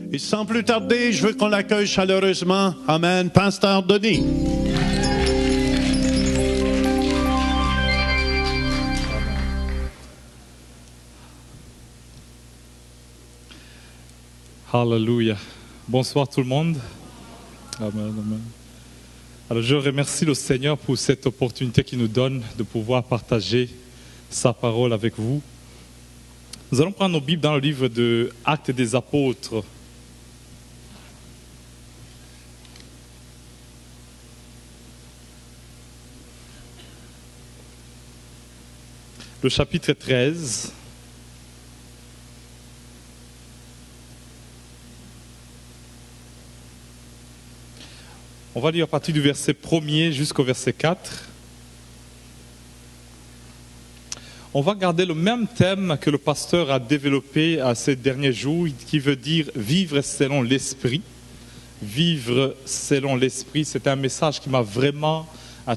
Et sans plus tarder, je veux qu'on l'accueille chaleureusement. Amen. Pasteur Denis. Alléluia. Bonsoir tout le monde. Amen, amen. Alors je remercie le Seigneur pour cette opportunité qu'il nous donne de pouvoir partager sa parole avec vous. Nous allons prendre nos Bibles dans le livre de Actes des Apôtres. Le chapitre 13. On va lire à partir du verset 1er jusqu'au verset 4. On va garder le même thème que le pasteur a développé à ces derniers jours, qui veut dire vivre selon l'esprit. Vivre selon l'esprit, c'est un message qui m'a vraiment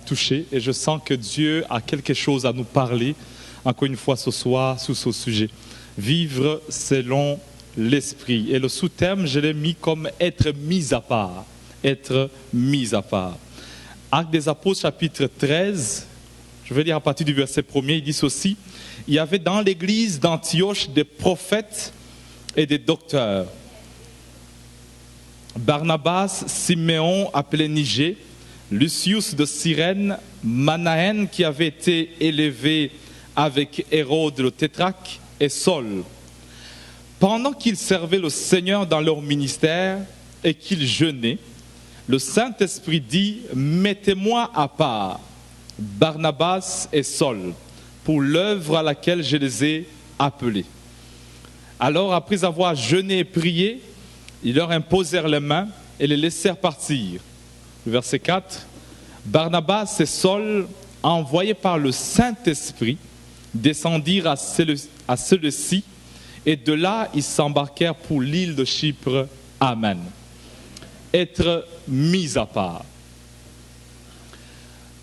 touché et je sens que Dieu a quelque chose à nous parler, encore une fois ce soir, sur ce sujet. Vivre selon l'esprit. Et le sous-thème, je l'ai mis comme être mis à part. Être mis à part. Actes des Apôtres, chapitre 13, je vais lire à partir du verset 1er, il dit ceci: il y avait dans l'église d'Antioche des prophètes et des docteurs. Barnabas, Siméon appelé Niger, Lucius de Cyrène, Manahen qui avait été élevé avec Hérode le tétrarque et Saul. Pendant qu'ils servaient le Seigneur dans leur ministère et qu'ils jeûnaient, le Saint-Esprit dit: mettez-moi à part Barnabas et Saul pour l'œuvre à laquelle je les ai appelés. Alors, après avoir jeûné et prié, ils leur imposèrent les mains et les laissèrent partir. Le verset 4, Barnabas et Saul, envoyés par le Saint-Esprit, descendirent à celui-ci et de là, ils s'embarquèrent pour l'île de Chypre. Amen. Être mis à part.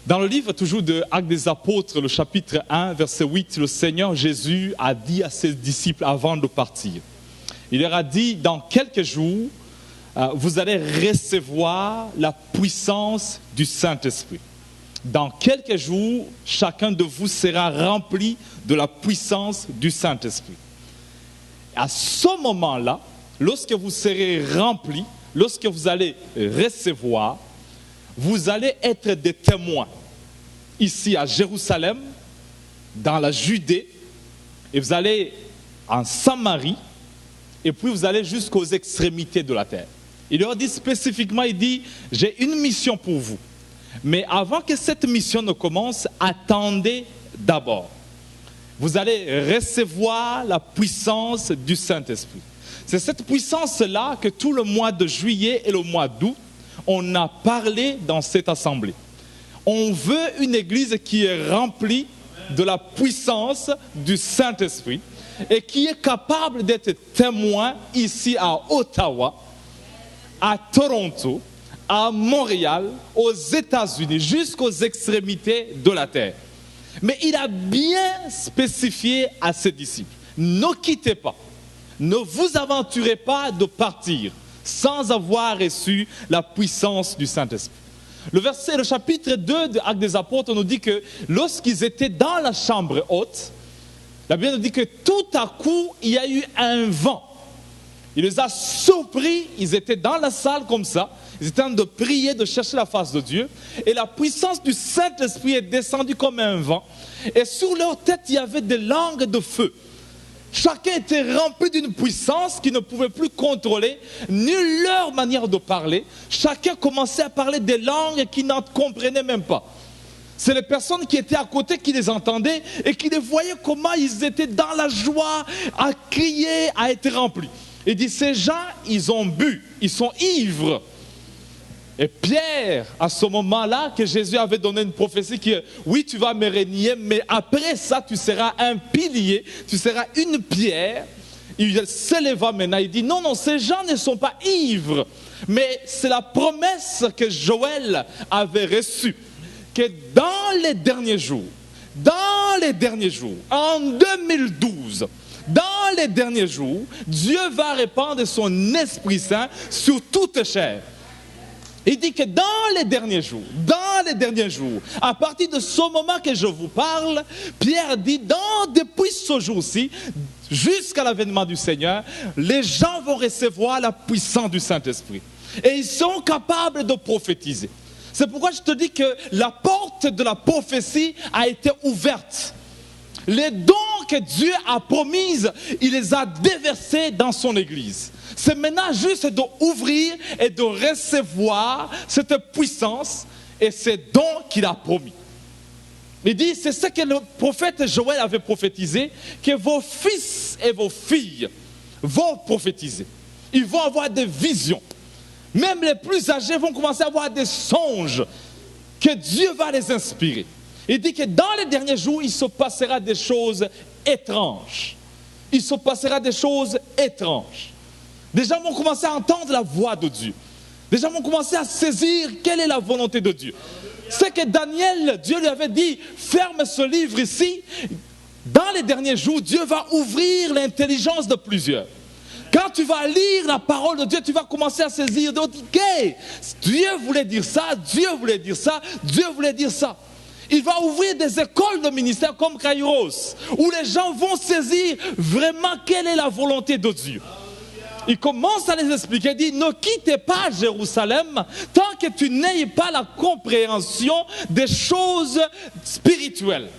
Dans le livre toujours de Actes des Apôtres, le chapitre 1, verset 8, le Seigneur Jésus a dit à ses disciples avant de partir. Il leur a dit: dans quelques jours, vous allez recevoir la puissance du Saint-Esprit. Dans quelques jours, chacun de vous sera rempli de la puissance du Saint-Esprit. À ce moment-là, lorsque vous serez remplis, lorsque vous allez recevoir, vous allez être des témoins ici à Jérusalem, dans la Judée, et vous allez en Samarie, et puis vous allez jusqu'aux extrémités de la terre. Il leur dit spécifiquement, il dit: j'ai une mission pour vous. Mais avant que cette mission ne commence, attendez d'abord. Vous allez recevoir la puissance du Saint-Esprit. C'est cette puissance-là que tout le mois de juillet et le mois d'août, on a parlé dans cette assemblée. On veut une église qui est remplie de la puissance du Saint-Esprit et qui est capable d'être témoin ici à Ottawa, à Toronto, à Montréal, aux États-Unis, jusqu'aux extrémités de la terre. Mais il a bien spécifié à ses disciples: ne quittez pas, ne vous aventurez pas de partir sans avoir reçu la puissance du Saint-Esprit. Le chapitre 2 de Actes des Apôtres nous dit que lorsqu'ils étaient dans la chambre haute, la Bible nous dit que tout à coup, il y a eu un vent. Il les a surpris, ils étaient dans la salle comme ça, ils étaient en train de prier, de chercher la face de Dieu, et la puissance du Saint-Esprit est descendue comme un vent, et sur leur tête, il y avait des langues de feu. Chacun était rempli d'une puissance qu'ils ne pouvaient plus contrôler, ni leur manière de parler. Chacun commençait à parler des langues qu'ils n'en comprenaient même pas. C'est les personnes qui étaient à côté qui les entendaient et qui les voyaient comment ils étaient dans la joie, à crier, à être remplis. Il dit: ces gens, ils ont bu, ils sont ivres. Et Pierre, à ce moment-là, que Jésus avait donné une prophétie qui est: oui, tu vas me régner, mais après ça, tu seras un pilier, tu seras une pierre. Il s'éleva maintenant, il dit: non, non, ces gens ne sont pas ivres, mais c'est la promesse que Joël avait reçue, que dans les derniers jours, en 2012, dans les derniers jours, Dieu va répandre son Esprit Saint sur toute chair. Il dit que dans les derniers jours, à partir de ce moment que je vous parle, Pierre dit, depuis ce jour-ci, jusqu'à l'avènement du Seigneur, les gens vont recevoir la puissance du Saint-Esprit. Et ils sont capables de prophétiser. C'est pourquoi je te dis que la porte de la prophétie a été ouverte. Les dons que Dieu a promis, il les a déversés dans son Église. C'est maintenant juste d'ouvrir et de recevoir cette puissance et ces dons qu'il a promis. Il dit, c'est ce que le prophète Joël avait prophétisé, que vos fils et vos filles vont prophétiser. Ils vont avoir des visions. Même les plus âgés vont commencer à avoir des songes que Dieu va les inspirer. Il dit que dans les derniers jours, il se passera des choses étranges. Il se passera des choses étranges. Des gens vont commencer à entendre la voix de Dieu. Des gens vont commencer à saisir quelle est la volonté de Dieu. C'est que Daniel, Dieu lui avait dit, ferme ce livre ici. Dans les derniers jours, Dieu va ouvrir l'intelligence de plusieurs. Quand tu vas lire la parole de Dieu, tu vas commencer à saisir d'autres. Okay, Dieu voulait dire ça, Dieu voulait dire ça, Dieu voulait dire ça. Il va ouvrir des écoles de ministère comme Kairos, où les gens vont saisir vraiment quelle est la volonté de Dieu. Il commence à les expliquer, il dit, ne quittez pas Jérusalem tant que tu n'aies pas la compréhension des choses spirituelles.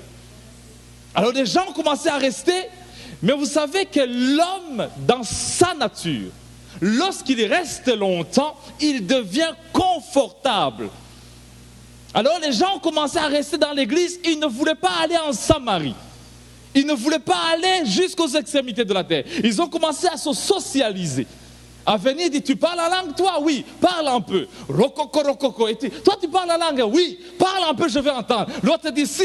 Alors les gens ont commencé à rester, mais vous savez que l'homme, dans sa nature, lorsqu'il reste longtemps, il devient confortable. Alors les gens ont commencé à rester dans l'église, ils ne voulaient pas aller en Samarie. Ils ne voulaient pas aller jusqu'aux extrémités de la terre. Ils ont commencé à se socialiser. À venir, il dit, tu parles la langue, toi? Oui, parle un peu. Rokoko, rokoko. Et toi, tu parles la langue? Oui, parle un peu, je vais entendre. L'autre dit, si.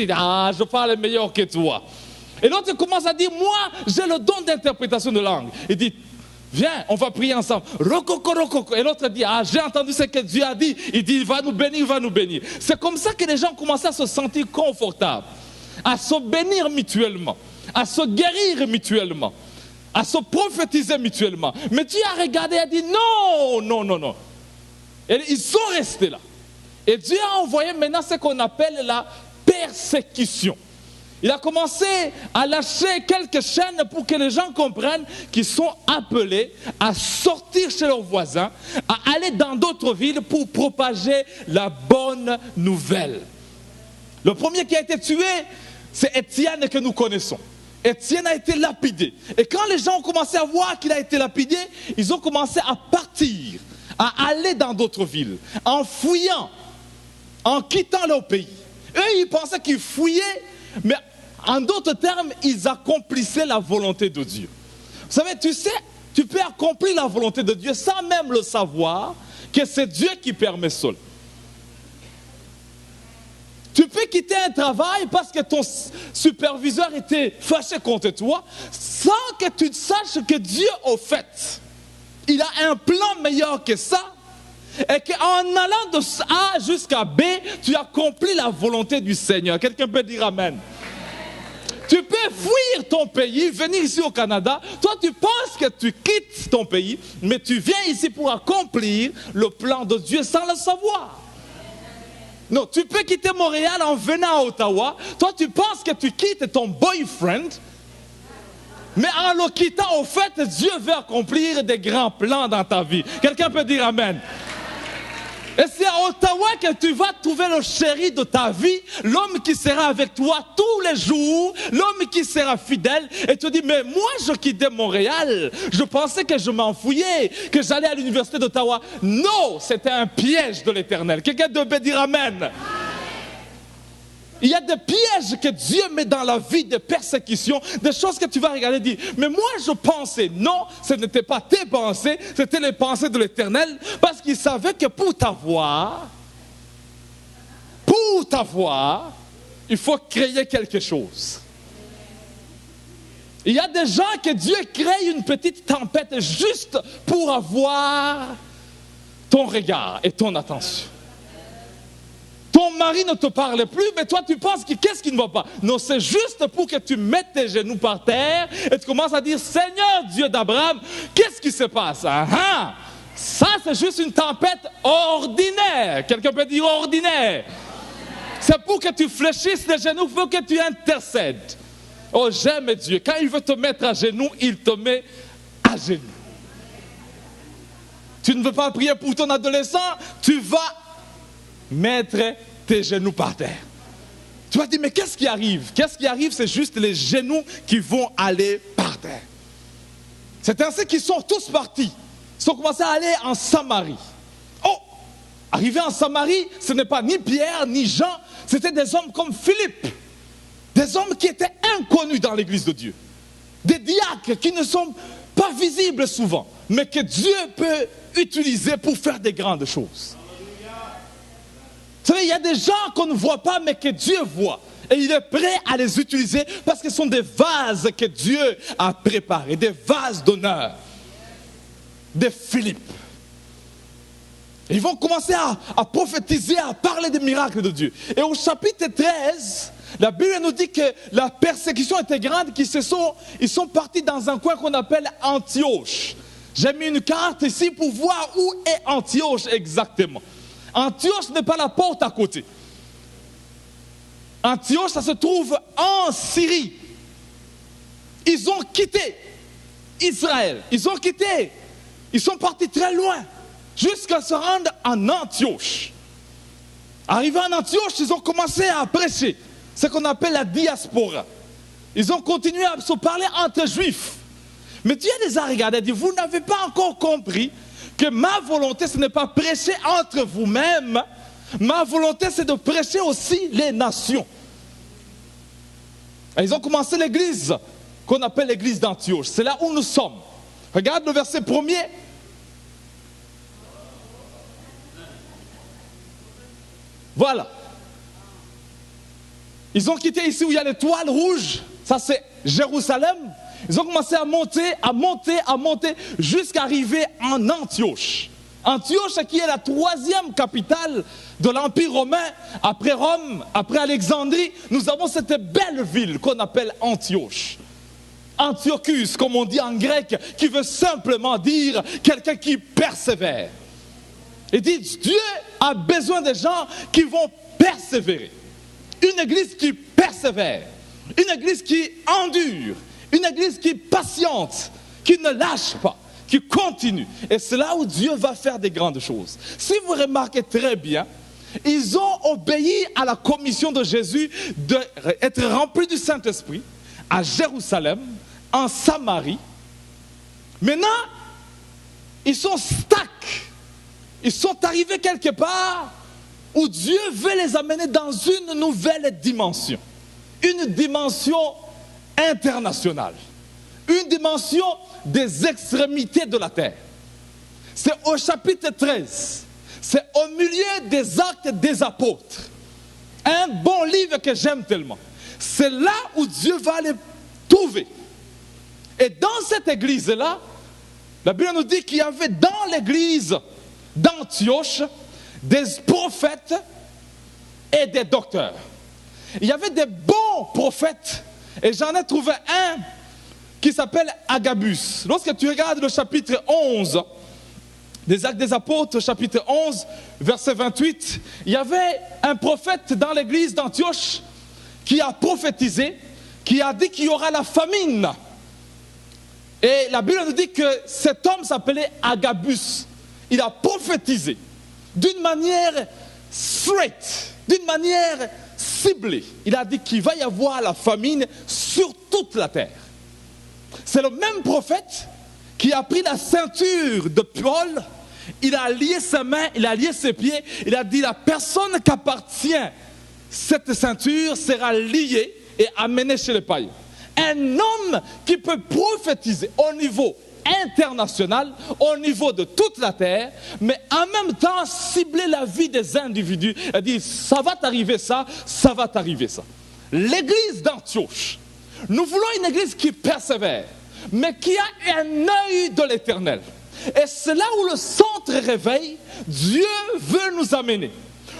Ah, je parle meilleur que toi. Et l'autre commence à dire, moi, j'ai le don d'interprétation de langue. Il dit, viens, on va prier ensemble. Rokoko, rokoko. Et l'autre dit, ah, j'ai entendu ce que Dieu a dit. Il dit, il va nous bénir, il va nous bénir. C'est comme ça que les gens commencent à se sentir confortables, à se bénir mutuellement, à se guérir mutuellement, à se prophétiser mutuellement. Mais Dieu a regardé et a dit, non. Et ils sont restés là. Et Dieu a envoyé maintenant ce qu'on appelle la persécution. Il a commencé à lâcher quelques chaînes pour que les gens comprennent qu'ils sont appelés à sortir chez leurs voisins, à aller dans d'autres villes pour propager la bonne nouvelle. Le premier qui a été tué, c'est Étienne que nous connaissons. Étienne a été lapidé. Et quand les gens ont commencé à voir qu'il a été lapidé, ils ont commencé à partir, à aller dans d'autres villes, en fuyant, en quittant leur pays. Eux, ils pensaient qu'ils fouillaient, mais en d'autres termes, ils accomplissaient la volonté de Dieu. Vous savez, tu peux accomplir la volonté de Dieu sans même le savoir que c'est Dieu qui permet seul. Tu peux quitter un travail parce que ton superviseur était fâché contre toi, sans que tu saches que Dieu, au fait, il a un plan meilleur que ça, et qu'en allant de A jusqu'à B, tu accomplis la volonté du Seigneur. Quelqu'un peut dire Amen. Tu peux fuir ton pays, venir ici au Canada. Toi, tu penses que tu quittes ton pays, mais tu viens ici pour accomplir le plan de Dieu sans le savoir. Non, tu peux quitter Montréal en venant à Ottawa. Toi, tu penses que tu quittes ton boyfriend, mais en le quittant, au fait, Dieu veut accomplir des grands plans dans ta vie. Quelqu'un peut dire Amen. Et c'est à Ottawa que tu vas trouver le chéri de ta vie, l'homme qui sera avec toi tous les jours, l'homme qui sera fidèle. Et tu dis, mais moi je quittais Montréal, je pensais que je m'enfouillais, que j'allais à l'université d'Ottawa. Non, c'était un piège de l'Éternel. Quelqu'un devait dire Amen. Il y a des pièges que Dieu met dans la vie, des persécutions, des choses que tu vas regarder et dire, mais moi je pensais, non, ce n'était pas tes pensées, c'était les pensées de l'Éternel, parce qu'il savait que pour t'avoir, il faut créer quelque chose. Il y a des gens que Dieu crée une petite tempête juste pour avoir ton regard et ton attention. ton mari ne te parle plus, mais toi tu penses qu'est-ce qui ne va pas? Non, c'est juste pour que tu mettes tes genoux par terre et tu commences à dire, Seigneur Dieu d'Abraham, qu'est-ce qui se passe? Ça c'est juste une tempête ordinaire. Quelqu'un peut dire ordinaire. C'est pour que tu fléchisses les genoux, pour que tu intercèdes. Oh, j'aime Dieu. Quand il veut te mettre à genoux, il te met à genoux. Tu ne veux pas prier pour ton adolescent, tu vas mettre tes genoux par terre. Tu vas dire, mais qu'est-ce qui arrive? Qu'est-ce qui arrive? C'est juste les genoux qui vont aller par terre. C'est ainsi qu'ils sont tous partis. Ils ont commencé à aller en Samarie. Oh! Arrivés en Samarie, ce n'est pas ni Pierre, ni Jean, c'était des hommes comme Philippe. Des hommes qui étaient inconnus dans l'église de Dieu. Des diacres qui ne sont pas visibles souvent, mais que Dieu peut utiliser pour faire des grandes choses. Vous savez, il y a des gens qu'on ne voit pas, mais que Dieu voit. Et il est prêt à les utiliser parce que ce sont des vases que Dieu a préparés, des vases d'honneur. Des Philippe. Ils vont commencer à prophétiser, à parler des miracles de Dieu. Et au chapitre 13, la Bible nous dit que la persécution était grande, ils sont partis dans un coin qu'on appelle Antioche. J'ai mis une carte ici pour voir où est Antioche exactement. Antioche n'est pas la porte à côté. Antioche, ça se trouve en Syrie. Ils ont quitté Israël. Ils sont partis très loin, jusqu'à se rendre en Antioche. Arrivés en Antioche, ils ont commencé à prêcher, ce qu'on appelle la diaspora. Ils ont continué à se parler entre juifs. Mais Dieu les a regardés et dit, vous n'avez pas encore compris que ma volonté, ce n'est pas prêcher entre vous-mêmes. Ma volonté, c'est de prêcher aussi les nations. Et ils ont commencé l'église, qu'on appelle l'église d'Antioche. C'est là où nous sommes. Regarde le verset 1er. Voilà. Ils ont quitté ici où il y a l'étoile rouge. Ça c'est Jérusalem. Ils ont commencé à monter jusqu'à arriver en Antioche. Antioche qui est la 3e capitale de l'Empire romain. Après Rome, après Alexandrie, nous avons cette belle ville qu'on appelle Antioche. Antiochus, comme on dit en grec, qui veut simplement dire quelqu'un qui persévère. Il dit, Dieu a besoin de gens qui vont persévérer. Une église qui persévère, une église qui endure, une église qui patiente, qui ne lâche pas, qui continue. Et c'est là où Dieu va faire des grandes choses. Si vous remarquez très bien, ils ont obéi à la commission de Jésus d'être remplis du Saint-Esprit à Jérusalem, en Samarie. Maintenant, ils sont stuck. Ils sont arrivés quelque part où Dieu veut les amener dans une nouvelle dimension. Une dimension internationale. Une dimension des extrémités de la terre. C'est au chapitre 13. C'est au milieu des Actes des Apôtres. Un bon livre que j'aime tellement. C'est là où Dieu va les trouver. Et dans cette église-là, la Bible nous dit qu'il y avait dans l'église d'Antioche des prophètes et des docteurs. Il y avait des bons prophètes. Et j'en ai trouvé un qui s'appelle Agabus. Lorsque tu regardes le chapitre 11 des Actes des Apôtres, chapitre 11, verset 28, il y avait un prophète dans l'église d'Antioche qui a prophétisé, qui a dit qu'il y aura la famine. Et la Bible nous dit que cet homme s'appelait Agabus. Il a prophétisé d'une manière straight, d'une manière ciblée. Il a dit qu'il va y avoir la famine sur toute la terre. C'est le même prophète qui a pris la ceinture de Paul, il a lié ses mains, il a lié ses pieds, il a dit la personne qui appartient cette ceinture sera liée et amenée chez les païens. Un homme qui peut prophétiser au niveau international, au niveau de toute la terre, mais en même temps cibler la vie des individus et dire ça va t'arriver ça, ça va t'arriver ça. L'église d'Antioche, nous voulons une église qui persévère, mais qui a un œil de l'éternel. Et c'est là où le centre réveil, Dieu veut nous amener.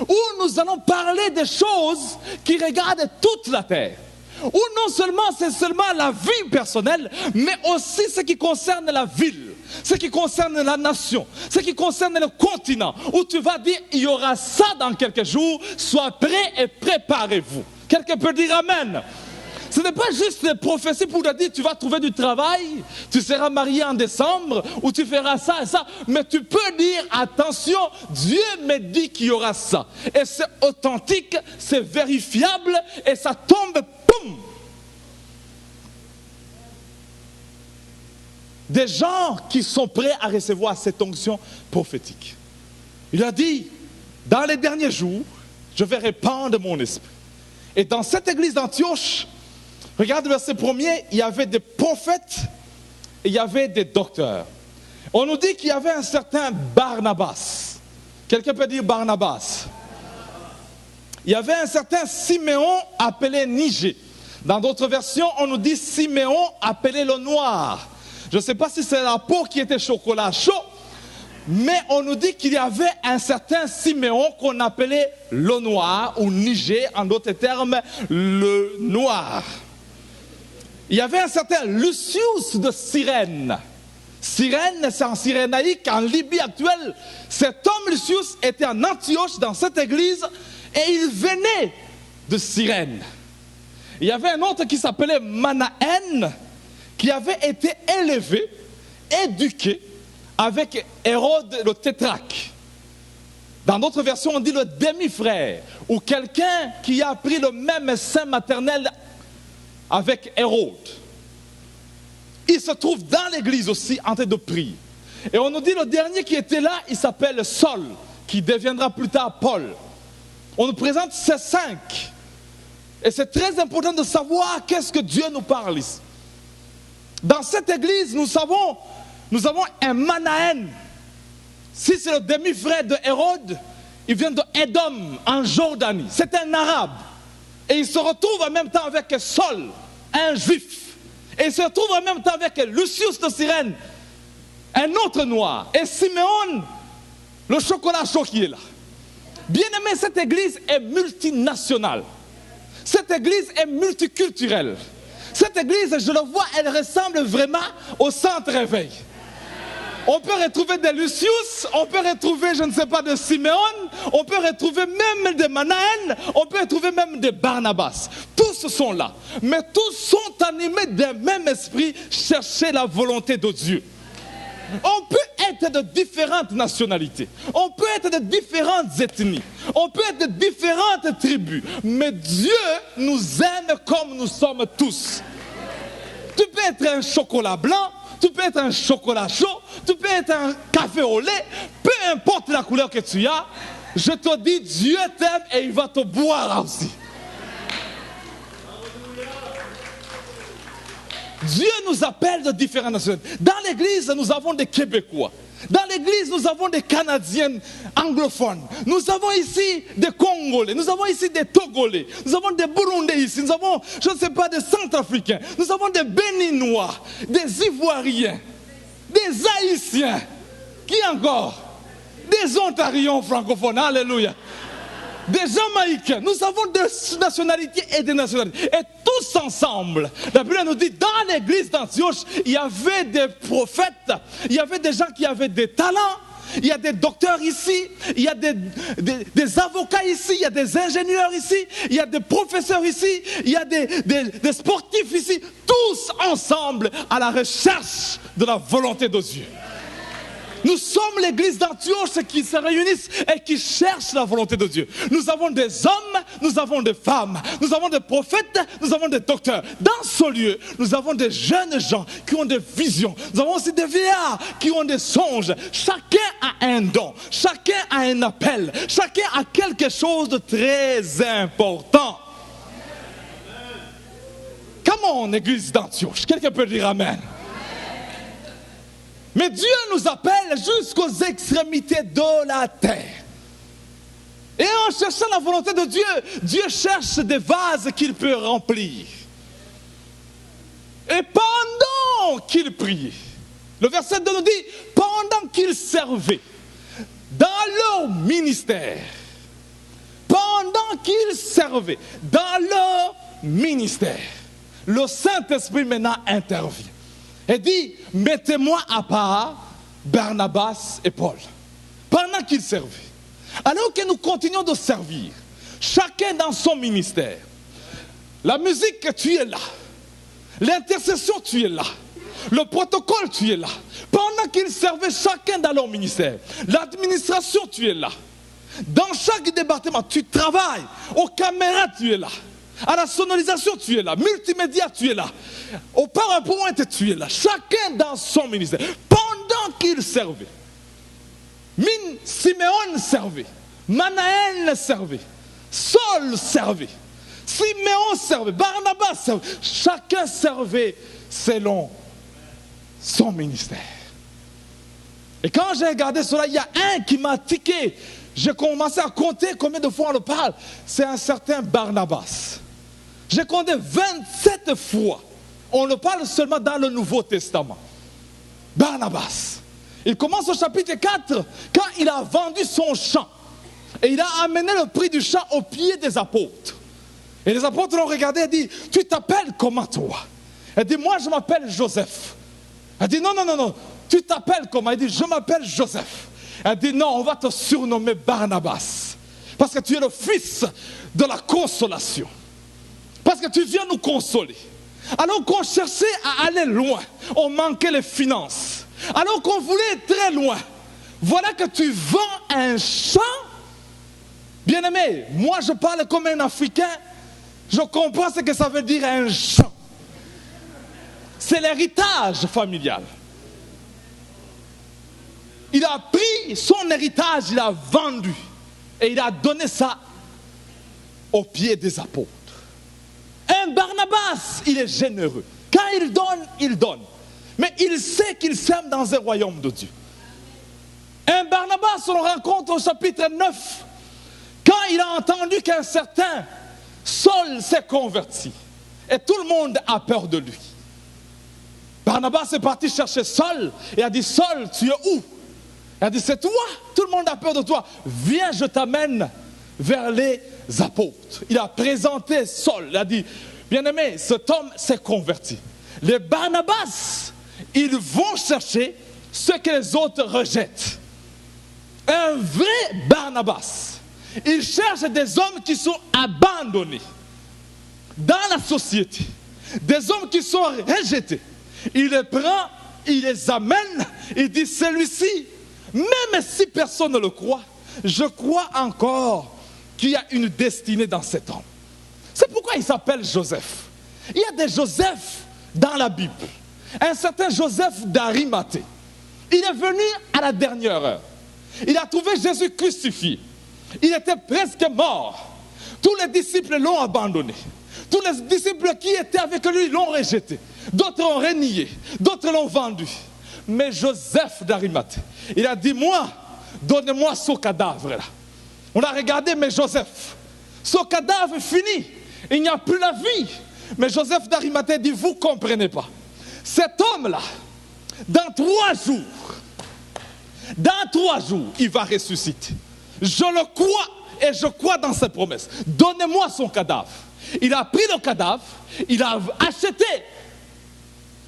où nous allons parler des choses qui regardent toute la terre. Où non seulement c'est seulement la vie personnelle, mais aussi ce qui concerne la ville, ce qui concerne la nation, ce qui concerne le continent, où tu vas dire, il y aura ça dans quelques jours, sois prêts et préparez-vous. Quelqu'un peut dire Amen. Ce n'est pas juste des prophéties pour te dire tu vas trouver du travail, tu seras marié en décembre, ou tu feras ça et ça. Mais tu peux dire attention, Dieu me dit qu'il y aura ça. Et c'est authentique, c'est vérifiable et ça tombe, poum. Des gens qui sont prêts à recevoir cette onction prophétique. Il a dit, dans les derniers jours, je vais répandre mon esprit. Et dans cette église d'Antioche, regarde le verset 1er, il y avait des prophètes et il y avait des docteurs. On nous dit qu'il y avait un certain Barnabas. Quelqu'un peut dire Barnabas. Il y avait un certain Siméon appelé Niger. Dans d'autres versions, on nous dit Siméon appelé le noir. Je ne sais pas si c'est la peau qui était chocolat chaud, mais on nous dit qu'il y avait un certain Siméon qu'on appelait le noir ou Niger, en d'autres termes, le noir. Il y avait un certain Lucius de Cyrène. Cyrène, c'est en Cyrénaïque, en Libye actuelle. Cet homme Lucius était en Antioche, dans cette église, et il venait de Cyrène. Il y avait un autre qui s'appelait Manaen, qui avait été élevé, éduqué, avec Hérode le tétrarque. Dans d'autres versions, on dit le demi-frère, ou quelqu'un qui a pris le même sein maternel avec Hérode. Il se trouve dans l'église aussi en train de prier. Et on nous dit le dernier qui était là, il s'appelle Saul, qui deviendra plus tard Paul. On nous présente ces 5. Et c'est très important de savoir qu'est-ce que Dieu nous parle ici. Dans cette église, nous avons un Manaen. Si c'est le demi-frère de Hérode, il vient de Édom, en Jordanie. C'est un arabe. Et il se retrouve en même temps avec Saul, un juif. Et il se retrouve en même temps avec Lucius de Cyrène, un autre noir. Et Siméon, le chocolat chaud qui est là. Bien aimé, cette église est multinationale. Cette église est multiculturelle. Cette église, je le vois, elle ressemble vraiment au centre réveil. On peut retrouver des Lucius, on peut retrouver, je ne sais pas, de Siméon, on peut retrouver même des Manaen, on peut retrouver même des Barnabas. Tous sont là, mais tous sont animés d'un même esprit, chercher la volonté de Dieu. On peut être de différentes nationalités, on peut être de différentes ethnies, on peut être de différentes tribus, mais Dieu nous aime comme nous sommes tous. Tu peux être un chocolat blanc, tu peux être un chocolat chaud, tu peux être un café au lait, peu importe la couleur que tu as, je te dis, Dieu t'aime et il va te boire aussi. Dieu nous appelle de différentes nationalités. Dans l'église, nous avons des Québécois. Dans l'église, nous avons des Canadiens anglophones. Nous avons ici des Congolais. Nous avons ici des Togolais. Nous avons des Burundais ici. Nous avons, je ne sais pas, des Centrafricains. Nous avons des Béninois, des Ivoiriens, des Haïtiens. Qui encore? Des Ontariens francophones. Alléluia. Des Jamaïcains. Nous avons des nationalités et des nationalités. Et tous ensemble, la Bible nous dit, dans l'église d'Antioche, il y avait des prophètes, il y avait des gens qui avaient des talents, il y a des docteurs ici, il y a des avocats ici, il y a des ingénieurs ici, il y a des professeurs ici, il y a des sportifs ici, tous ensemble à la recherche de la volonté de Dieu. Nous sommes l'église d'Antioche qui se réunissent et qui cherchent la volonté de Dieu. Nous avons des hommes, nous avons des femmes, nous avons des prophètes, nous avons des docteurs. Dans ce lieu, nous avons des jeunes gens qui ont des visions. Nous avons aussi des vieillards qui ont des songes. Chacun a un don, chacun a un appel, chacun a quelque chose de très important. Comment église d'Antioche? Quelqu'un peut dire Amen. Mais Dieu nous appelle jusqu'aux extrémités de la terre. Et en cherchant la volonté de Dieu, Dieu cherche des vases qu'il peut remplir. Et pendant qu'il priait, le verset 2 nous dit, pendant qu'ils servaient dans leur ministère, qu'ils servaient dans leur ministère, le Saint-Esprit maintenant intervient et dit, mettez-moi à part Barnabas et Paul, pendant qu'ils servaient. Alors que nous continuons de servir, chacun dans son ministère. La musique, tu es là. L'intercession, tu es là. Le protocole, tu es là. Pendant qu'ils servaient chacun dans leur ministère. L'administration, tu es là. Dans chaque département, tu travailles. Aux caméras, tu es là. À la sonorisation, tu es là. Multimédia, tu es là. Au PowerPoint, tu es là. Chacun dans son ministère. Pendant qu'ils servaient. Siméon servait. Manaël servait. Saul servait. Siméon servait. Barnabas servait. Chacun servait selon son ministère. Et quand j'ai regardé cela, il y a un qui m'a tiqué. J'ai commencé à compter combien de fois on le parle. C'est un certain Barnabas. J'ai compté 27 fois. On le parle seulement dans le Nouveau Testament. Barnabas. Il commence au chapitre 4 quand il a vendu son champ. Et il a amené le prix du champ aux pieds des apôtres. Et les apôtres l'ont regardé et dit, tu t'appelles comment toi? Elle dit, moi je m'appelle Joseph. Elle dit, non, tu t'appelles comment? Elle dit, je m'appelle Joseph. Elle dit, non, on va te surnommer Barnabas. Parce que tu es le fils de la consolation. Parce que tu viens nous consoler. Alors qu'on cherchait à aller loin, on manquait les finances. Alors qu'on voulait être très loin, voilà que tu vends un champ. Bien-aimé, moi je parle comme un Africain, je comprends ce que ça veut dire un champ. C'est l'héritage familial. Il a pris son héritage, il a vendu et il a donné ça aux pieds des apôtres. Un Barnabas, il est généreux. Quand il donne, il donne. Mais il sait qu'il sème dans un royaume de Dieu. Un Barnabas, on le rencontre au chapitre 9. Quand il a entendu qu'un certain Saul s'est converti. Et tout le monde a peur de lui. Barnabas est parti chercher Saul et a dit, Saul, tu es où? Il a dit, c'est toi, tout le monde a peur de toi. Viens, je t'amène vers les apôtres. Il a présenté Saul. Il a dit, bien-aimé, cet homme s'est converti. Les Barnabas, ils vont chercher ce que les autres rejettent. Un vrai Barnabas, il cherche des hommes qui sont abandonnés dans la société, des hommes qui sont rejetés. Il les prend, il les amène, il dit, celui-ci, même si personne ne le croit, je crois encore qu'il y a une destinée dans cet homme. C'est pourquoi il s'appelle Joseph. Il y a des Joseph dans la Bible. Un certain Joseph d'Arimathée. Il est venu à la dernière heure. Il a trouvé Jésus crucifié. Il était presque mort. Tous les disciples l'ont abandonné. Tous les disciples qui étaient avec lui l'ont rejeté. D'autres l'ont renié. D'autres l'ont vendu. Mais Joseph d'Arimathée, il a dit, moi, donnez-moi ce cadavre-là. On a regardé, mais Joseph, ce cadavre est fini. Il n'y a plus la vie. Mais Joseph d'Arimathée dit, vous ne comprenez pas. Cet homme-là, dans 3 jours, il va ressusciter. Je le crois et je crois dans ses promesses. Donnez-moi son cadavre. Il a pris le cadavre, il a acheté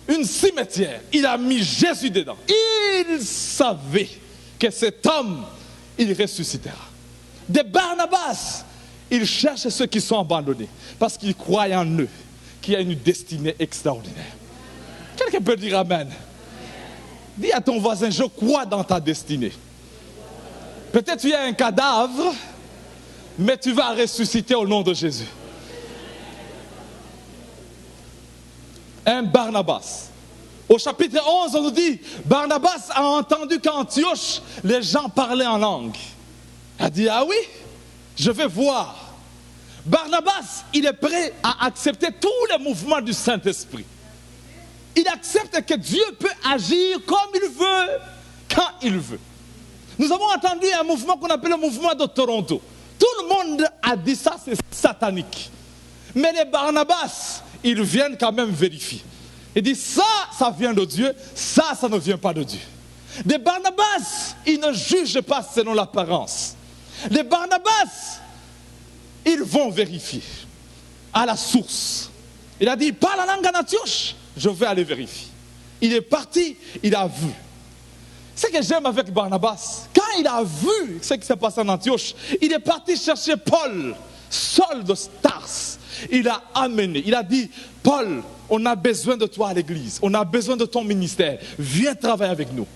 une cimetière, il a mis Jésus dedans. Il savait que cet homme, il ressuscitera. Des Barnabas, ils cherchent ceux qui sont abandonnés parce qu'ils croient en eux qu'il y a une destinée extraordinaire. Quelqu'un peut dire amen. Dis à ton voisin, je crois dans ta destinée. Peut-être tu as un cadavre, mais tu vas ressusciter au nom de Jésus. Un Barnabas. Au chapitre 11, on nous dit, Barnabas a entendu qu'Antioche, les gens parlaient en langue. Il a dit, ah oui, je vais voir. Barnabas, il est prêt à accepter tous les mouvements du Saint-Esprit. Il accepte que Dieu peut agir comme il veut, quand il veut. Nous avons entendu un mouvement qu'on appelle le mouvement de Toronto. Tout le monde a dit ça, c'est satanique. Mais les Barnabas, ils viennent quand même vérifier. Ils disent ça vient de Dieu, ça ne vient pas de Dieu. Les Barnabas, ils ne jugent pas selon l'apparence. Les Barnabas, ils vont vérifier à la source. Il a dit, parle en langue en Antioche, je vais aller vérifier. Il est parti, il a vu. Ce que j'aime avec Barnabas, quand il a vu ce qui s'est passé en Antioche, il est parti chercher Paul, Saul de Stars. Il a amené, il a dit, Paul, on a besoin de toi à l'église, on a besoin de ton ministère, viens travailler avec nous.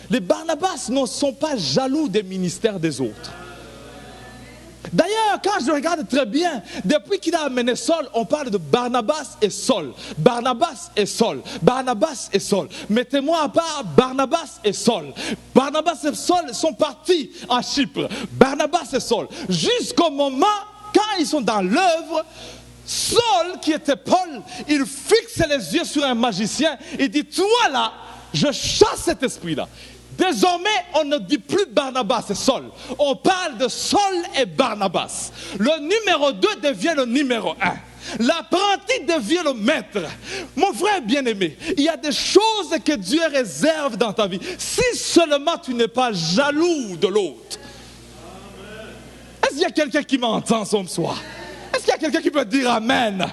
Les Barnabas ne sont pas jaloux des ministères des autres. D'ailleurs, quand je regarde très bien, depuis qu'il a amené Saul, on parle de Barnabas et Saul. Barnabas et Saul. Barnabas et Saul. Mettez-moi à part Barnabas et Saul. Barnabas et Saul sont partis à Chypre. Barnabas et Saul. Jusqu'au moment, quand ils sont dans l'œuvre, Saul, qui était Paul, il fixe les yeux sur un magicien. Il dit, toi là, je chasse cet esprit-là. Désormais, on ne dit plus Barnabas et Saul. On parle de Saul et Barnabas. Le numéro 2 devient le numéro 1. L'apprenti devient le maître. Mon frère bien-aimé, il y a des choses que Dieu réserve dans ta vie. Si seulement tu n'es pas jaloux de l'autre. Est-ce qu'il y a quelqu'un qui m'entend ce soir? Est-ce qu'il y a quelqu'un qui peut dire Amen?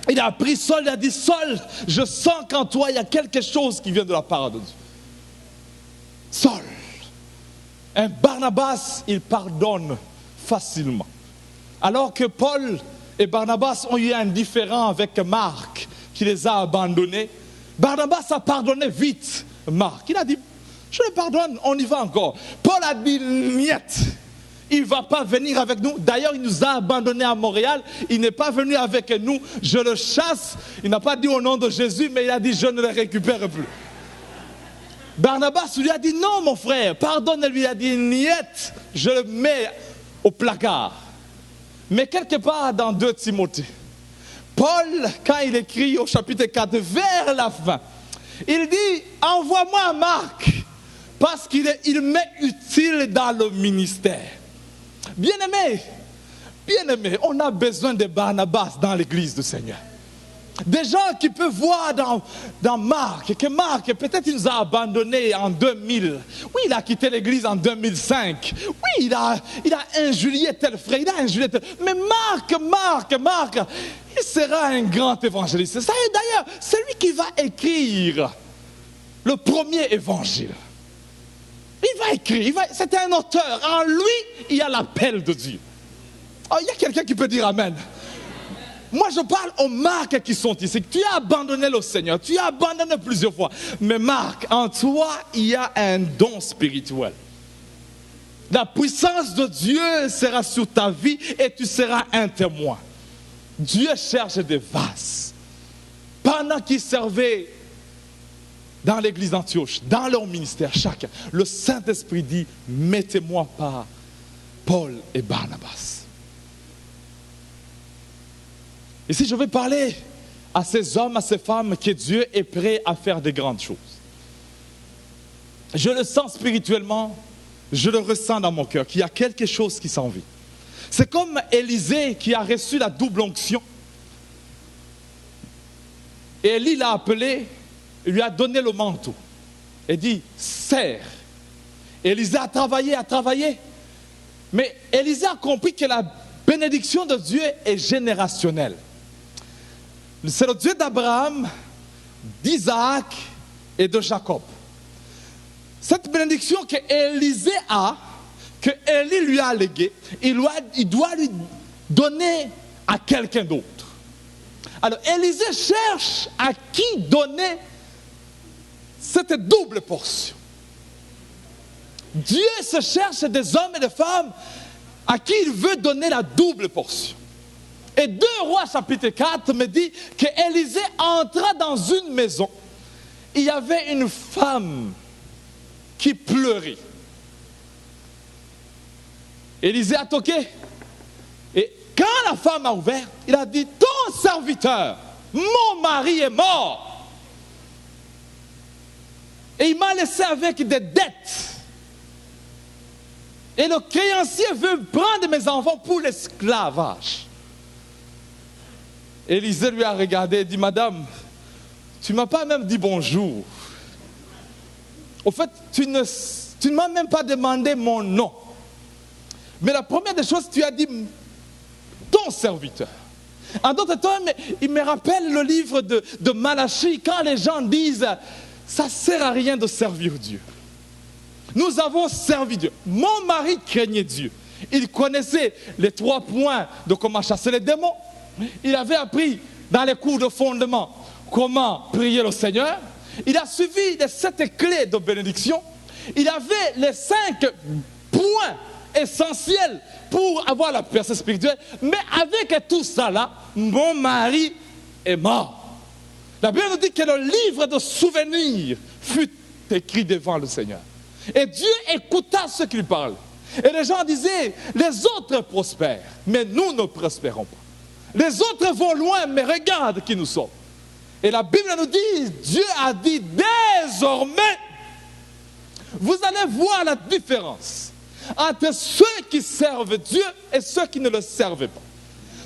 Il a pris Saul, il a dit, Saul, je sens qu'en toi, il y a quelque chose qui vient de la part de Dieu. Saul, un Barnabas, il pardonne facilement. Alors que Paul et Barnabas ont eu un différend avec Marc, qui les a abandonnés. Barnabas a pardonné vite Marc. Il a dit, je le pardonne, on y va encore. Paul a dit, niet, il ne va pas venir avec nous. D'ailleurs, il nous a abandonnés à Montréal. Il n'est pas venu avec nous. Je le chasse. Il n'a pas dit au nom de Jésus, mais il a dit, je ne le récupère plus. Barnabas lui a dit, non mon frère, pardonne-lui. Il a dit, niet, je le mets au placard. Mais quelque part dans 2 Timothée, Paul, quand il écrit au chapitre 4, vers la fin, il dit, envoie-moi Marc, parce qu'il m'est utile dans le ministère. Bien-aimé, on a besoin de Barnabas dans l'église du Seigneur. Des gens qui peuvent voir dans Marc, que Marc, peut-être il nous a abandonnés en 2000. Oui, il a quitté l'église en 2005. Oui, il a injurié tel frère, il a injurié tel... Mais Marc, il sera un grand évangéliste. D'ailleurs, c'est lui qui va écrire le premier évangile. Il va écrire, c'est un auteur. En lui, il y a l'appel de Dieu. Oh, il y a quelqu'un qui peut dire Amen. Moi, je parle aux Marc qui sont ici. Tu as abandonné le Seigneur. Tu as abandonné plusieurs fois. Mais Marc, en toi, il y a un don spirituel. La puissance de Dieu sera sur ta vie et tu seras un témoin. Dieu cherche des vases. Pendant qu'ils servaient dans l'église d'Antioche, dans leur ministère, chacun, le Saint-Esprit dit, mettez-moi par Paul et Barnabas. Et si je vais parler à ces hommes, à ces femmes, que Dieu est prêt à faire de grandes choses. Je le sens spirituellement, je le ressens dans mon cœur, qu'il y a quelque chose qui s'en vient. C'est comme Élisée qui a reçu la double onction. Et Élie l'a appelé, il lui a donné le manteau. Et dit, serre. Élisée a travaillé. Mais Élisée a compris que la bénédiction de Dieu est générationnelle. C'est le Dieu d'Abraham, d'Isaac et de Jacob. Cette bénédiction que Élisée a, que Élie lui a léguée, il doit lui donner à quelqu'un d'autre. Alors Élisée cherche à qui donner cette double portion. Dieu se cherche des hommes et des femmes à qui il veut donner la double portion. Et 2 Rois chapitre 4 me dit qu'Élisée entra dans une maison. Il y avait une femme qui pleurait. Élisée a toqué. Et quand la femme a ouvert, il a dit, ton serviteur, mon mari est mort. Et il m'a laissé avec des dettes. Et le créancier veut prendre mes enfants pour l'esclavage. Élisée lui a regardé et dit, madame, tu ne m'as pas même dit bonjour. Au fait, tu ne m'as même pas demandé mon nom. Mais la première des choses, tu as dit ton serviteur. En d'autres termes, il me rappelle le livre de Malachie, quand les gens disent « ça ne sert à rien de servir Dieu ». Nous avons servi Dieu. Mon mari craignait Dieu. Il connaissait les 3 points de comment chasser les démons. Il avait appris dans les cours de fondement comment prier le Seigneur. Il a suivi les 7 clés de bénédiction. Il avait les 5 points essentiels pour avoir la personne spirituelle. Mais avec tout ça là, mon mari est mort. La Bible nous dit que le livre de souvenirs fut écrit devant le Seigneur. Et Dieu écouta ce qu'il parlait. Et les gens disaient, les autres prospèrent, mais nous ne prospérons pas. Les autres vont loin, mais regarde qui nous sommes. Et la Bible nous dit, Dieu a dit, désormais, vous allez voir la différence entre ceux qui servent Dieu et ceux qui ne le servent pas.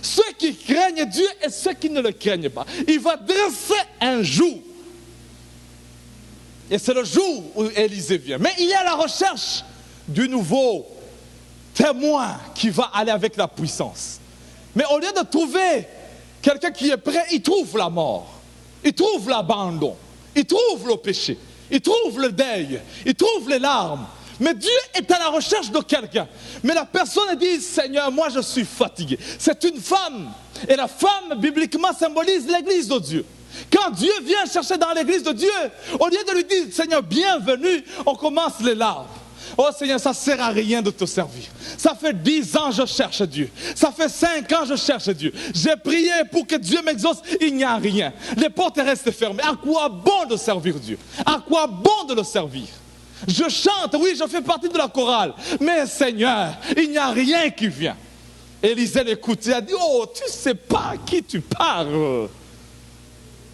Ceux qui craignent Dieu et ceux qui ne le craignent pas. Il va dresser un jour. Et c'est le jour où Élisée vient. Mais il est à la recherche du nouveau témoin qui va aller avec la puissance. Mais au lieu de trouver quelqu'un qui est prêt, il trouve la mort. Il trouve l'abandon. Il trouve le péché. Il trouve le deuil. Il trouve les larmes. Mais Dieu est à la recherche de quelqu'un. Mais la personne dit, Seigneur, moi je suis fatigué. C'est une femme. Et la femme, bibliquement, symbolise l'église de Dieu. Quand Dieu vient chercher dans l'église de Dieu, au lieu de lui dire, Seigneur, bienvenue, on commence les larmes. Oh Seigneur, ça ne sert à rien de te servir. Ça fait 10 ans que je cherche Dieu. Ça fait 5 ans que je cherche Dieu. J'ai prié pour que Dieu m'exauce. Il n'y a rien. Les portes restent fermées. À quoi bon de servir Dieu? À quoi bon de le servir? Je chante, oui, je fais partie de la chorale. Mais Seigneur, il n'y a rien qui vient. Élisée l'écoute. Il a dit, oh, tu ne sais pas à qui tu parles.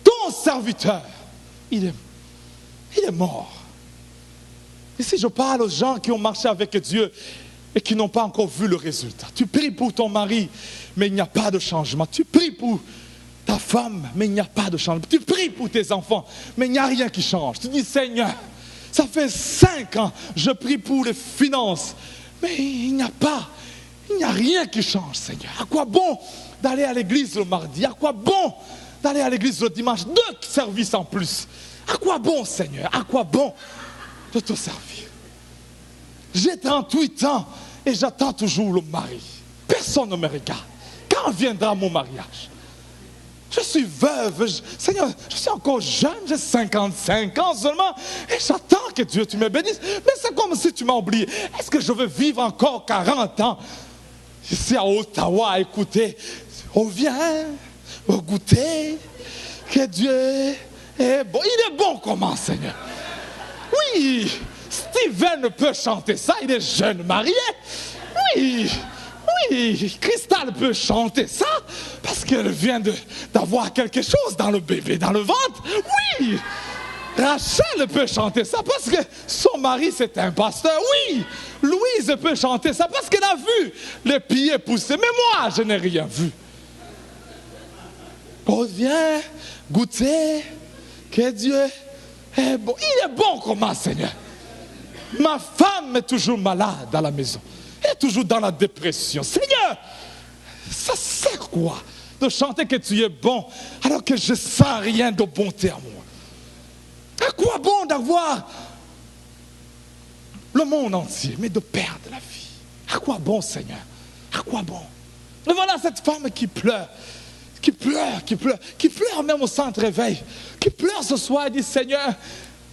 Ton serviteur, il est mort. Ici, je parle aux gens qui ont marché avec Dieu et qui n'ont pas encore vu le résultat. Tu pries pour ton mari, mais il n'y a pas de changement. Tu pries pour ta femme, mais il n'y a pas de changement. Tu pries pour tes enfants, mais il n'y a rien qui change. Tu dis, Seigneur, ça fait 5 ans, je prie pour les finances, mais il n'y a rien qui change, Seigneur. À quoi bon d'aller à l'église le mardi? À quoi bon d'aller à l'église le dimanche? 2 services en plus. À quoi bon, Seigneur? À quoi bon de te servir? J'ai 38 ans et j'attends toujours le mari. Personne ne me regarde. Quand viendra mon mariage? Je suis veuve. Seigneur, je suis encore jeune. J'ai 55 ans seulement. Et j'attends que Dieu tu me bénisse. Mais c'est comme si tu m'as oublié. Est-ce que je vais vivre encore 40 ans ici à Ottawa à écouter? On vient goûter que Dieu est bon. Il est bon comment, Seigneur? Oui, Steven peut chanter ça, il est jeune marié. Oui, Cristal peut chanter ça parce qu'elle vient d'avoir quelque chose dans le bébé, dans le ventre. Oui, Rachel peut chanter ça parce que son mari c'est un pasteur. Oui, Louise peut chanter ça parce qu'elle a vu les pieds pousser. Mais moi, je n'ai rien vu. On vient goûter que Dieu est bon. Il est bon comment, Seigneur? Ma femme est toujours malade à la maison. Elle est toujours dans la dépression. Seigneur, ça sert quoi de chanter que tu es bon alors que je ne sens rien de bonté à moi? À quoi bon d'avoir le monde entier, mais de perdre la vie? À quoi bon, Seigneur? À quoi bon? Et voilà cette femme qui pleure. Qui pleure même au centre réveil, qui pleure ce soir et dit, Seigneur,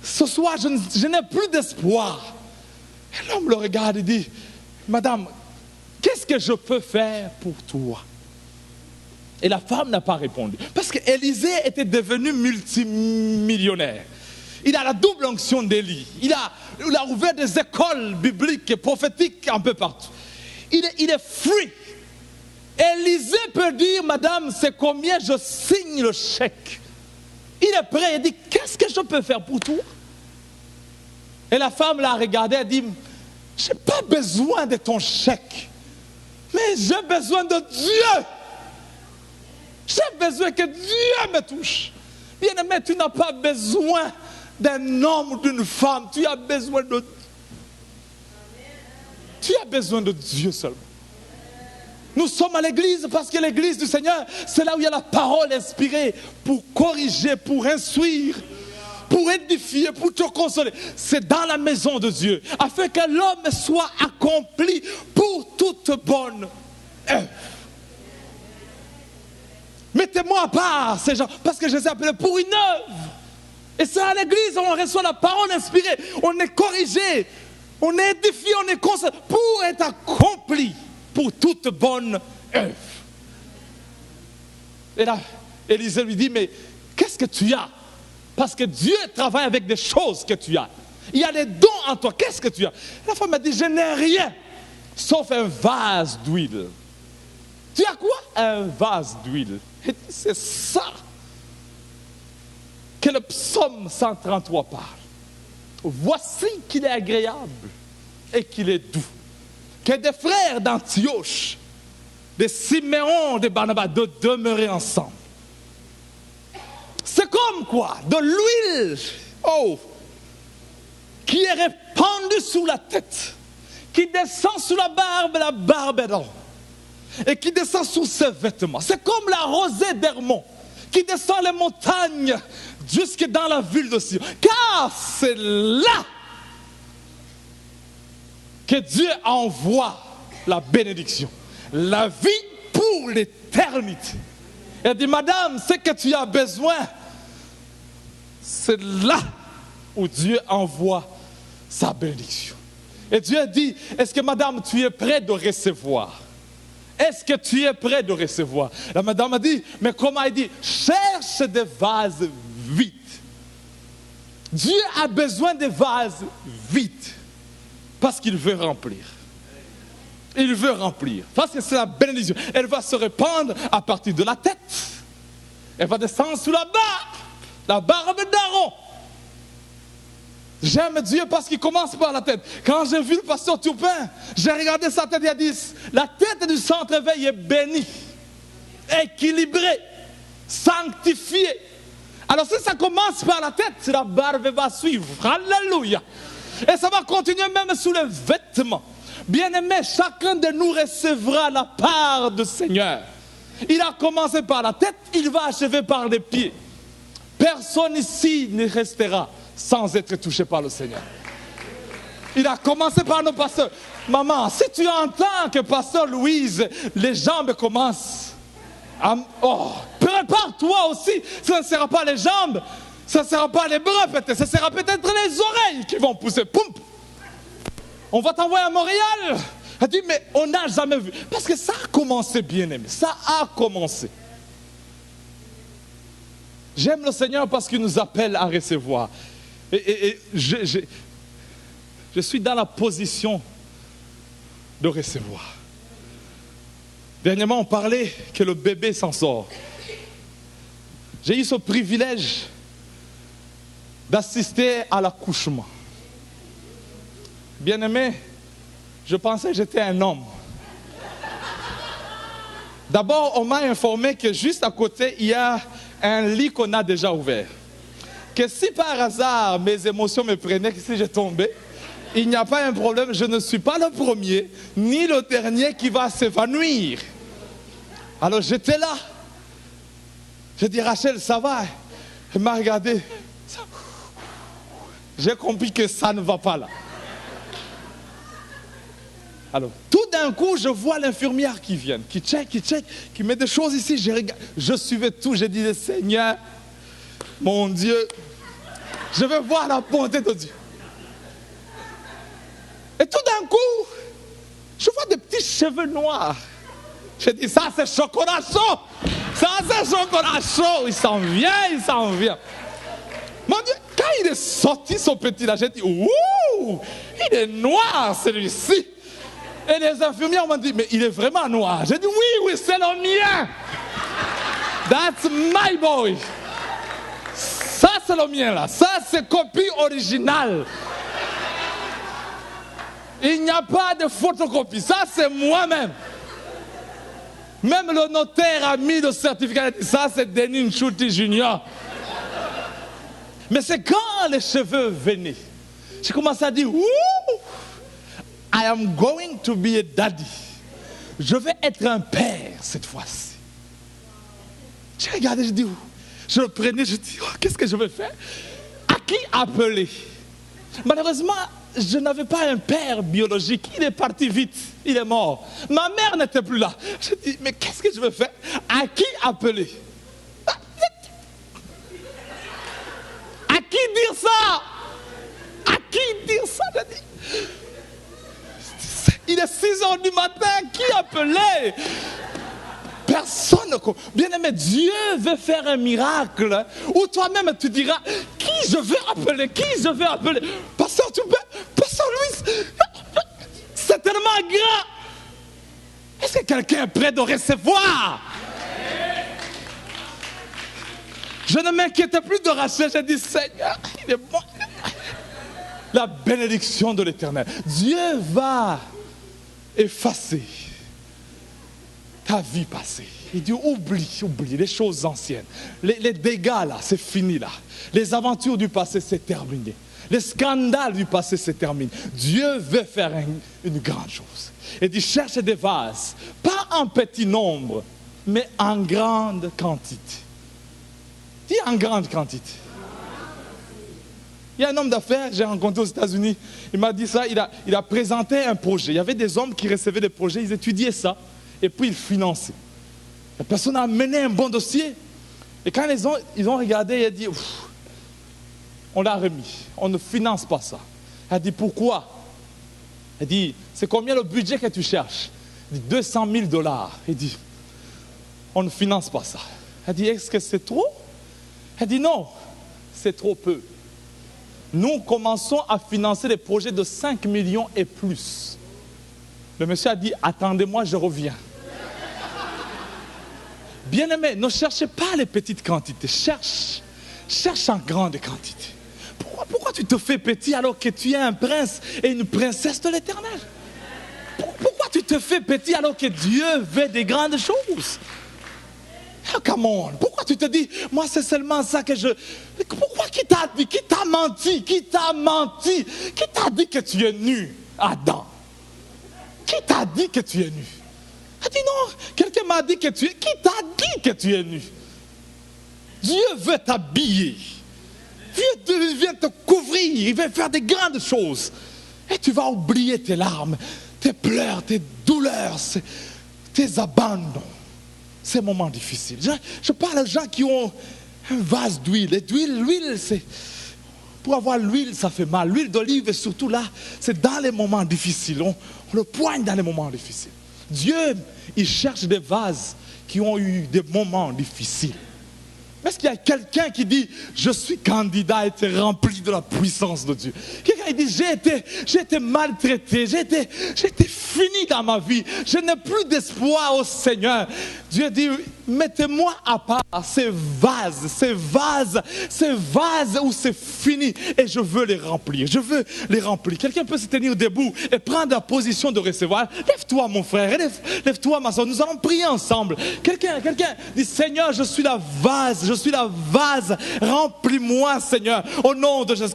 ce soir je n'ai plus d'espoir. Et l'homme le regarde et dit, Madame, qu'est-ce que je peux faire pour toi? Et la femme n'a pas répondu, parce qu'Élisée était devenu multimillionnaire. Il a la double onction d'Élie. Il a ouvert des écoles bibliques et prophétiques un peu partout. Il est free. Élisée peut dire, Madame, c'est combien je signe le chèque? Il est prêt, il dit, qu'est-ce que je peux faire pour toi? Et la femme l'a regardé, elle dit, je n'ai pas besoin de ton chèque, mais j'ai besoin de Dieu. J'ai besoin que Dieu me touche. Bien-aimé, tu n'as pas besoin d'un homme ou d'une femme, tu as besoin de Dieu seulement. Nous sommes à l'église parce que l'église du Seigneur, c'est là où il y a la parole inspirée pour corriger, pour instruire, pour édifier, pour te consoler. C'est dans la maison de Dieu, afin que l'homme soit accompli pour toute bonne œuvre. Mettez-moi à part ces gens, parce que je les ai appelés pour une œuvre. Et c'est à l'église où on reçoit la parole inspirée, on est corrigé, on est édifié, on est consolé, pour être accompli pour toute bonne œuvre. Et là, Élisée lui dit, mais qu'est-ce que tu as? Parce que Dieu travaille avec des choses que tu as. Il y a des dons en toi, qu'est-ce que tu as? La femme m'a dit, je n'ai rien, sauf un vase d'huile. Tu as quoi? Un vase d'huile. C'est ça que le psaume 133 parle. Voici qu'il est agréable et qu'il est doux, que des frères d'Antioche, de Siméon, de Barnabas, de demeurer ensemble. C'est comme quoi? De l'huile, qui est répandue sous la tête, qui descend sous la barbe est d'or, et qui descend sous ses vêtements. C'est comme la rosée d'Hermon, qui descend les montagnes jusque dans la ville de Sion. Car c'est là que Dieu envoie la bénédiction, la vie pour l'éternité. Elle dit, madame, ce que tu as besoin, c'est là où Dieu envoie sa bénédiction. Et Dieu dit, est-ce que madame, tu es prêt de recevoir? Est-ce que tu es prêt de recevoir? La madame a dit, mais comment? Elle dit, cherche des vases vides. Dieu a besoin de vases vides parce qu'il veut remplir. Il veut remplir. Parce que c'est la bénédiction. Elle va se répandre à partir de la tête. Elle va descendre sous la barbe d'Aaron. J'aime Dieu parce qu'il commence par la tête. Quand j'ai vu le pasteur Turpin, j'ai regardé sa tête et il a dit, la tête du centre-veille est bénie, équilibrée, sanctifiée. Alors si ça commence par la tête, la barbe va suivre. Alléluia. Et ça va continuer même sous les vêtements. Bien-aimé, chacun de nous recevra la part du Seigneur. Il a commencé par la tête, il va achever par les pieds. Personne ici ne restera sans être touché par le Seigneur. Il a commencé par nos pasteurs. Maman, si tu entends que pasteur Louise, les jambes commencent à... prépare-toi aussi. Ce ne sera pas les jambes, ce ne sera pas les bras peut-être, ce sera peut-être les oreilles qui vont pousser. Poum! On va t'envoyer à Montréal. Elle dit, mais on n'a jamais vu. Parce que ça a commencé, bien aimé. Ça a commencé. J'aime le Seigneur parce qu'il nous appelle à recevoir. Et je suis dans la position de recevoir. Dernièrement, on parlait que le bébé s'en sort. J'ai eu ce privilège d'assister à l'accouchement. Bien-aimé, je pensais que j'étais un homme. D'abord, on m'a informé que juste à côté, il y a un lit qu'on a déjà ouvert. Que si par hasard mes émotions me prenaient, que si je tombais, il n'y a pas un problème, je ne suis pas le premier, ni le dernier qui va s'évanouir. Alors j'étais là. J'ai dit, Rachel, ça va? Elle m'a regardé. J'ai compris que ça ne va pas là. Alors, tout d'un coup, je vois l'infirmière qui vient, qui check, qui met des choses ici. Je suivais tout, j'ai dit, Seigneur, mon Dieu, je veux voir la bonté de Dieu. Et tout d'un coup, je vois des petits cheveux noirs. J'ai dit, ça c'est chocolat chaud. Ça c'est chocolat chaud. Il s'en vient. Mon Dieu, quand il est sorti son petit là, j'ai dit, ouh, il est noir celui-ci. Et les infirmières m'ont dit, mais il est vraiment noir. J'ai dit, oui, c'est le mien. That's my boy. Ça, c'est le mien, là. Ça, c'est copie originale. Il n'y a pas de photocopie. Ça, c'est moi-même. Même le notaire a mis le certificat. Ça, c'est Denis Nchouti Junior. Mais c'est quand les cheveux venaient, j'ai commencé à dire, ouh, I am going to be a daddy. je vais être un père cette fois-ci. J'ai regardé, je dis, je le prenais, je dis, qu'est-ce que je vais faire? À qui appeler? Malheureusement, je n'avais pas un père biologique. Il est parti vite. Il est mort. Ma mère n'était plus là. Je dis, mais qu'est-ce que je vais faire? À qui appeler? À qui dire ça? À qui dire ça? Je dis, il est 6 heures du matin. Qui appeler? Personne. Bien aimé, Dieu veut faire un miracle où toi-même tu diras, qui je vais appeler? Qui je vais appeler? Pasteur, Pasteur Louis, c'est tellement grand. Est-ce que quelqu'un est prêt de recevoir? Je ne m'inquiétais plus de Rachel. J'ai dit, Seigneur, il est bon. La bénédiction de l'Éternel. Dieu va effacer ta vie passée. Il dit, oublie les choses anciennes. Les dégâts là, c'est fini là. Les aventures du passé, c'est terminé. Les scandales du passé, c'est terminé. Dieu veut faire une grande chose. Il dit, cherche des vases, pas en petit nombre, mais en grande quantité. Dis en grande quantité. Il y a un homme d'affaires, j'ai rencontré aux États-Unis, il m'a dit ça, il a présenté un projet. Il y avait des hommes qui recevaient des projets, ils étudiaient ça, et puis ils finançaient. La personne a mené un bon dossier, et quand ils ont regardé, il a dit, on l'a remis, on ne finance pas ça. Elle a dit, pourquoi? Elle dit, c'est combien le budget que tu cherches? Il dit, $200,000. Il dit, on ne finance pas ça. Elle dit, est-ce que c'est trop? Elle dit, non, c'est trop peu. Nous commençons à financer des projets de 5 millions et plus. Le monsieur a dit, attendez-moi, je reviens. Bien-aimé, ne cherchez pas les petites quantités, cherche en grande quantité. Pourquoi tu te fais petit alors que tu es un prince et une princesse de l'Éternel? Pourquoi tu te fais petit alors que Dieu veut des grandes choses? Oh, come on. Pourquoi tu te dis, moi c'est seulement ça que je... Pourquoi qui t'a dit, qui t'a menti, qui t'a dit que tu es nu, Adam? Qui t'a dit que tu es nu? Elle dit non, quelqu'un m'a dit que tu es... Qui t'a dit que tu es nu? Dieu veut t'habiller. Dieu vient te couvrir, il veut faire des grandes choses. Et tu vas oublier tes larmes, tes pleurs, tes douleurs, tes abandons. Ces moments difficiles. Je parle aux gens qui ont un vase d'huile. Et l'huile, c'est... Pour avoir l'huile, ça fait mal. L'huile d'olive, et surtout là, c'est dans les moments difficiles. On le poigne dans les moments difficiles. Dieu, il cherche des vases qui ont eu des moments difficiles. Est-ce qu'il y a quelqu'un qui dit, je suis candidat à être rempli de la puissance de Dieu? Quelqu'un dit, j'ai été maltraité, j'ai été fini dans ma vie, je n'ai plus d'espoir au Seigneur. Dieu dit, mettez-moi à part ces vases où c'est fini et je veux les remplir, Quelqu'un peut se tenir debout et prendre la position de recevoir. Lève-toi mon frère, lève-toi ma soeur, nous allons prier ensemble. Quelqu'un dit, Seigneur, je suis la vase, remplis-moi Seigneur, au nom de Jésus.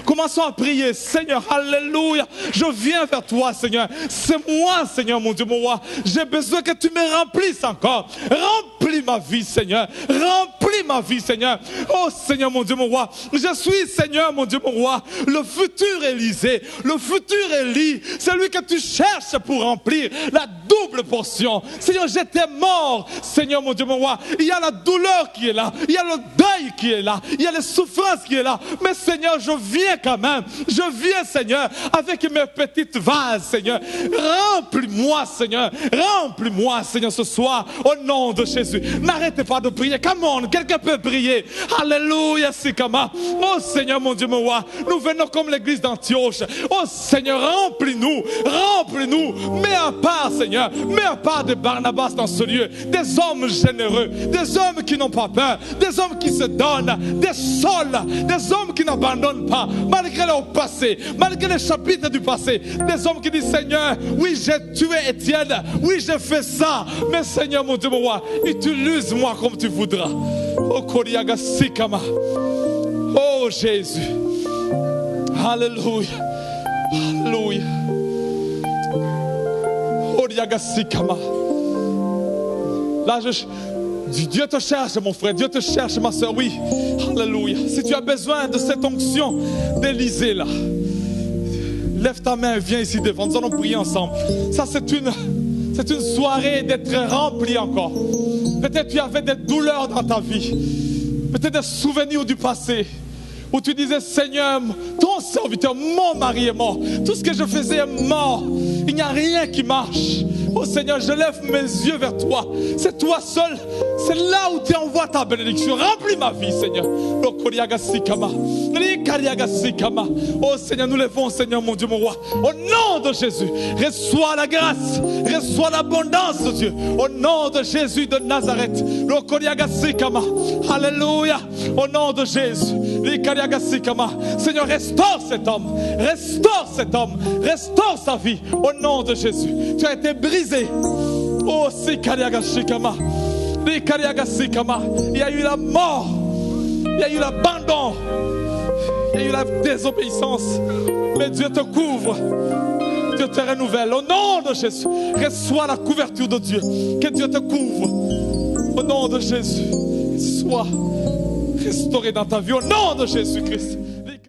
Commençons à prier. Seigneur, alléluia, je viens vers toi Seigneur, c'est moi Seigneur mon Dieu, mon roi, j'ai besoin que tu me remplisses encore. Remplis ma vie Seigneur, remplis ma vie Seigneur. Oh Seigneur mon Dieu, mon roi, je suis Seigneur mon Dieu, mon roi, le futur Élisée, le futur Élie, celui que tu cherches pour remplir la double portion. Seigneur, j'étais mort Seigneur mon Dieu, mon roi, il y a la douleur qui est là, il y a le deuil qui est là, il y a les souffrances qui est là, mais Seigneur, je viens quand même, je viens Seigneur, avec mes petites vases Seigneur, remplis-moi Seigneur, ce soir, au nom de Jésus. N'arrêtez pas de prier, come on, quelqu'un peut prier, alléluia, Sikama. Oh Seigneur mon Dieu, mon roi, nous venons comme l'église d'Antioche. Oh Seigneur, remplis-nous, mets à part Seigneur, mets à part de Barnabas dans ce lieu, des hommes généreux, des hommes qui n'ont pas peur, des hommes qui se donnent, des hommes qui n'abandonnent pas, malgré leur passé, malgré les chapitres du passé, des hommes qui disent Seigneur, oui j'ai tué Étienne, oui j'ai fait ça, mais Seigneur mon Dieu, mon roi, utilise-moi comme tu voudras. Oh Koriaga Sikama, oh Jésus, alléluia, alléluia. Là, Dieu te cherche, mon frère. Dieu te cherche, ma soeur. Oui. Alléluia. Si tu as besoin de cette onction d'Élisée, là, lève ta main, viens ici devant. Nous allons prier ensemble. Ça, c'est une soirée d'être rempli encore. Peut-être tu avais des douleurs dans ta vie. Peut-être des souvenirs du passé. Où tu disais, Seigneur, ton serviteur, mon mari est mort. Tout ce que je faisais est mort. Il n'y a rien qui marche. Oh Seigneur, je lève mes yeux vers toi. C'est toi seul. C'est là où tu envoies ta bénédiction. Remplis ma vie, Seigneur. Oh Seigneur, nous levons, Seigneur, mon Dieu, mon roi. Au nom de Jésus, reçois la grâce. Reçois l'abondance de Dieu. Au nom de Jésus de Nazareth. Alléluia. Au nom de Jésus. Seigneur, restaure cet homme. Restaure cet homme. Restaure sa vie. Au nom de Jésus. Tu as été brisé. Oh, Sikariagashikama. Il y a eu la mort. Il y a eu l'abandon. Il y a eu la désobéissance. Mais Dieu te couvre. Dieu te renouvelle. Au nom de Jésus. Reçois la couverture de Dieu. Que Dieu te couvre. Au nom de Jésus. Sois restauré dans ta vie. Au nom de Jésus-Christ.